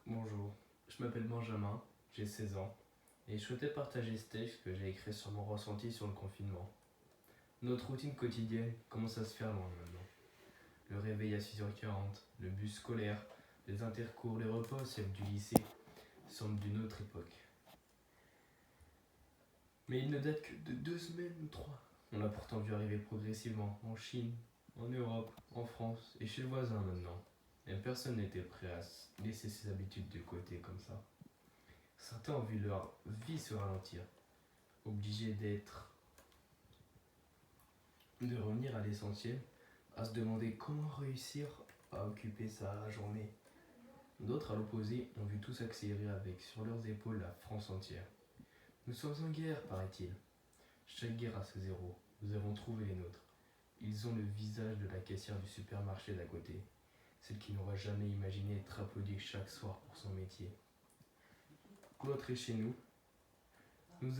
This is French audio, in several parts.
Bonjour, je m'appelle Benjamin, j'ai 16 ans, et je souhaitais partager ce texte que j'ai écrit sur mon ressenti sur le confinement. Notre routine quotidienne commence à se faire loin maintenant. Le réveil à 6h40, le bus scolaire, les intercours, les repas au CEP du lycée semblent d'une autre époque. Mais il ne date que de 2 semaines ou 3. On l'a pourtant vu arriver progressivement en Chine, en Europe, en France et chez le voisin maintenant. Et personne n'était prêt à laisser ses habitudes de côté comme ça. Certains ont vu leur vie se ralentir, obligés de revenir à l'essentiel, à se demander comment réussir à occuper sa journée. D'autres, à l'opposé, ont vu tout s'accélérer avec sur leurs épaules la France entière. Nous sommes en guerre, paraît-il. Chaque guerre a ses héros. Nous avons trouvé les nôtres. Ils ont le visage de la caissière du supermarché d'à côté, celle qui n'aura jamais imaginé être applaudie chaque soir pour son métier. L'autre est chez nous. Nous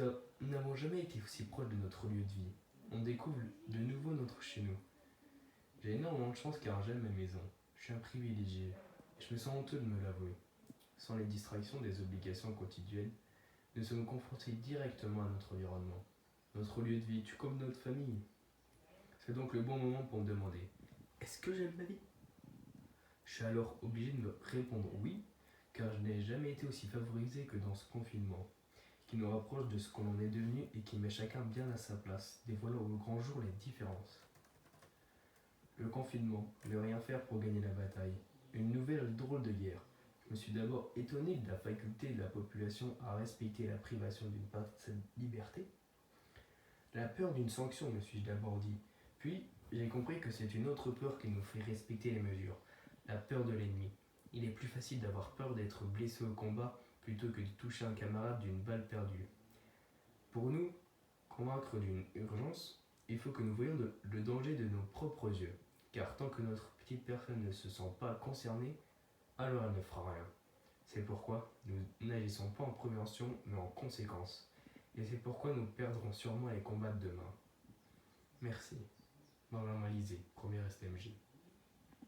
n'avons jamais été aussi proches de notre lieu de vie. On découvre de nouveau notre chez nous. J'ai énormément de chance car j'aime ma maison. Je suis un privilégié. Je me sens honteux de me l'avouer. Sans les distractions des obligations quotidiennes, nous sommes confrontés directement à notre environnement. Notre lieu de vie, tout comme notre famille. C'est donc le bon moment pour me demander, est-ce que j'aime ma vie? Je suis alors obligé de me répondre oui, car je n'ai jamais été aussi favorisé que dans ce confinement, qui nous rapproche de ce qu'on est devenu et qui met chacun bien à sa place, dévoilant au grand jour les différences. Le confinement, ne rien faire pour gagner la bataille, une nouvelle drôle de guerre. Je me suis d'abord étonné de la faculté de la population à respecter la privation d'une partie de sa liberté. La peur d'une sanction, me suis-je d'abord dit. Puis, j'ai compris que c'est une autre peur qui nous fait respecter les mesures, la peur de l'ennemi. Il est plus facile d'avoir peur d'être blessé au combat plutôt que de toucher un camarade d'une balle perdue. Pour nous convaincre d'une urgence, il faut que nous voyions le danger de nos propres yeux, car tant que notre petite personne ne se sent pas concernée, alors elle ne fera rien. C'est pourquoi nous n'agissons pas en prévention, mais en conséquence. Et c'est pourquoi nous perdrons sûrement les combats de demain. Merci. Benjamin Lisée, premier STMJ.